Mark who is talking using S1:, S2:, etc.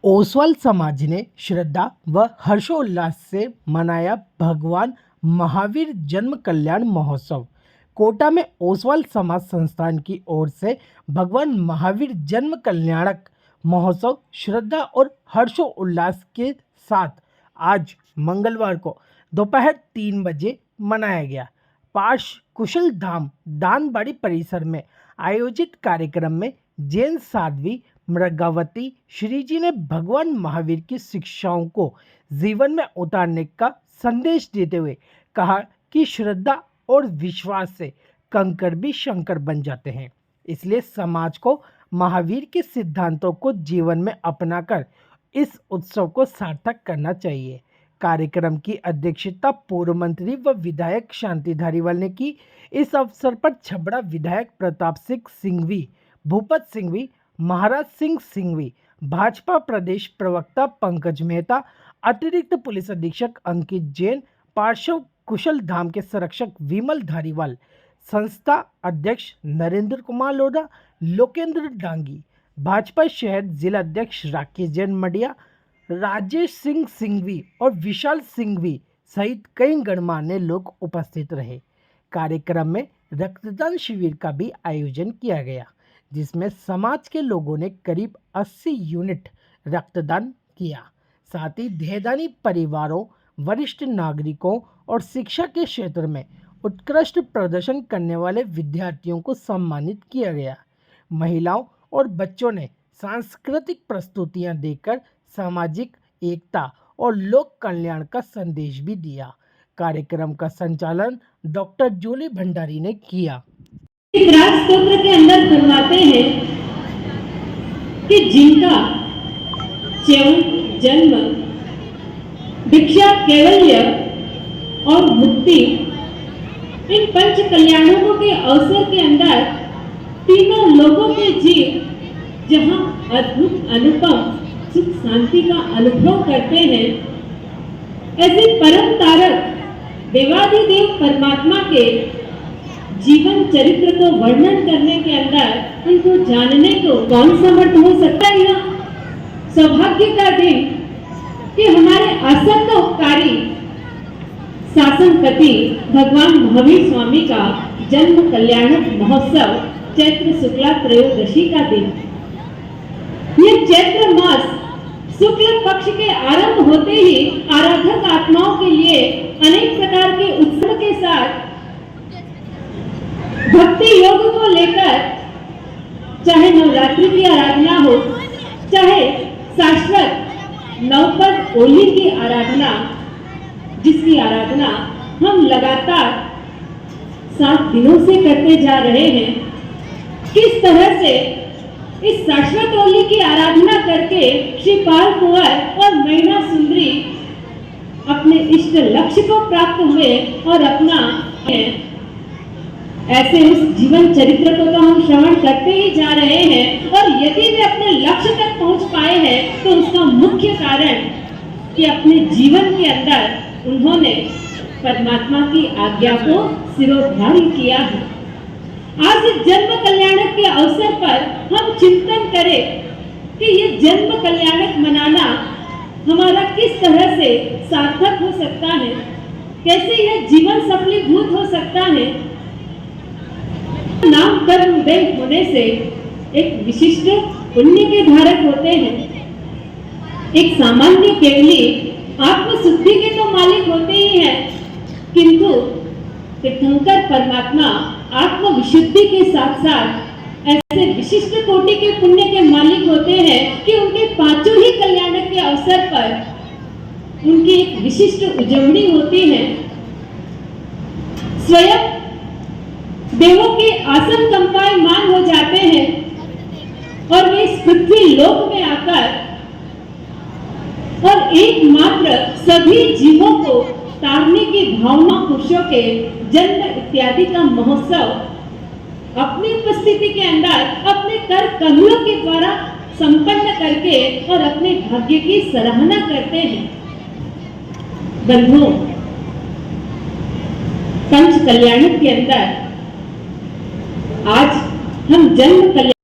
S1: ओसवाल समाज ने श्रद्धा व हर्षोल्लास से मनाया भगवान महावीर जन्म कल्याण महोत्सव। कोटा में ओसवाल समाज संस्थान की ओर से भगवान महावीर जन्म कल्याणक महोत्सव श्रद्धा और हर्षोल्लास के साथ आज मंगलवार को दोपहर 3 बजे मनाया गया। पार्श कुशल धाम दानबाड़ी परिसर में आयोजित कार्यक्रम में जैन साध्वी मृगावती श्री जी ने भगवान महावीर की शिक्षाओं को जीवन में उतारने का संदेश देते हुए कहा कि श्रद्धा और विश्वास से कंकड़ भी शंकर बन जाते हैं। इसलिए समाज को महावीर के सिद्धांतों को जीवन में अपनाकर इस उत्सव को सार्थक करना चाहिए। कार्यक्रम की अध्यक्षता पूर्व मंत्री व विधायक शांति धारीवाल ने की। इस अवसर पर छबड़ा विधायक प्रताप सिंह सिंघवी, भूपत सिंघवी, महाराज सिंह सिंघवी, भाजपा प्रदेश प्रवक्ता पंकज मेहता, अतिरिक्त पुलिस अधीक्षक अंकित जैन, पार्श्व कुशल धाम के संरक्षक विमल धारीवाल, संस्था अध्यक्ष नरेंद्र कुमार लोढ़ा, लोकेंद्र डांगी, भाजपा शहर जिला अध्यक्ष राकेश जैन मडिया, राजेश सिंह सिंघवी और विशाल सिंघवी सहित कई गणमान्य लोग उपस्थित रहे। कार्यक्रम में रक्तदान शिविर का भी आयोजन किया गया, जिसमें समाज के लोगों ने करीब 80 यूनिट रक्तदान किया। साथ ही देहदानी परिवारों, वरिष्ठ नागरिकों और शिक्षा के क्षेत्र में उत्कृष्ट प्रदर्शन करने वाले विद्यार्थियों को सम्मानित किया गया। महिलाओं और बच्चों ने सांस्कृतिक प्रस्तुतियां देकर सामाजिक एकता और लोक कल्याण का संदेश भी दिया। कार्यक्रम का संचालन डॉक्टर जूली भंडारी ने किया।
S2: राज स्तोत्र के अंदर फरमाते हैं कि जिनका जन्म, भिक्षा, कैवल्य और मुक्ति, इन पंच कल्याणों के अवसर के अंदर तीनों लोगों के जीव जहां अद्भुत अनुपम सुख शांति का अनुभव करते हैं, ऐसे परम तारक देवाधिदेव परमात्मा के जीवन चरित्र को वर्णन करने के अंदर उनको जानने को कौन समर्थ हो सकता है। यह सौभाग्य का दिन कि हमारे आसन्न उपकारी शासनपति भगवान महावीर स्वामी का जन्म कल्याणक महोत्सव चैत्र शुक्ला त्रयोदशी का दिन। ये चैत्र मास शुक्ल पक्ष के आरंभ होते ही आराधक आत्माओं के लिए अनेक प्रकार के उत्सव के साथ भक्ति योग को लेकर, चाहे नवरात्रि की आराधना हो, चाहे शाश्वत नवपद होली की आराधना, जिसकी आराधना हम लगातार 7 दिनों से करते जा रहे हैं, किस तरह से इस शाश्वत होली की आराधना करके श्री पाल कुंवर और मैना सुंदरी अपने इष्ट लक्ष्य को प्राप्त हुए और अपना ऐसे उस जीवन चरित्र को तो हम श्रवण करते ही जा रहे हैं। और यदि वे अपने लक्ष्य तक पहुंच पाए हैं तो उसका मुख्य कारण कि अपने जीवन के अंदर उन्होंने परमात्मा की आज्ञा को सिरोधार्य किया है। आज इस जन्म कल्याणक के अवसर पर हम चिंतन करें कि ये जन्म कल्याणक मनाना हमारा किस तरह से सार्थक हो सकता है, कैसे यह जीवन सफलीभूत हो सकता है। नाम कर्म उदय होने से एक विशिष्ट पुण्य के धारक होते हैं। एक सामान्य केवली आत्मशुद्धि के तो मालिक होते ही हैं, किंतु तीर्थंकर परमात्मा आत्म विशुद्धि के साथ साथ ऐसे विशिष्ट कोटि के पुण्य के मालिक होते हैं कि उनके पांचों ही कल्याणक के अवसर पर उनकी एक विशिष्ट उजवनी होती है। स्वयं देवों के आसन कंपायमान हो जाते हैं और वे इस पृथ्वी लोक में आकर और एकमात्र सभी जीवों को तारने की भावना पुरुषों के जन्म इत्यादि का महोत्सव अपनी उपस्थिति के अंदर अपने कर कमलों के द्वारा संपन्न करके और अपने भाग्य की सराहना करते हैं। बंधुओं, पंच कल्याणक के अंदर आज हम जन्म कल्याण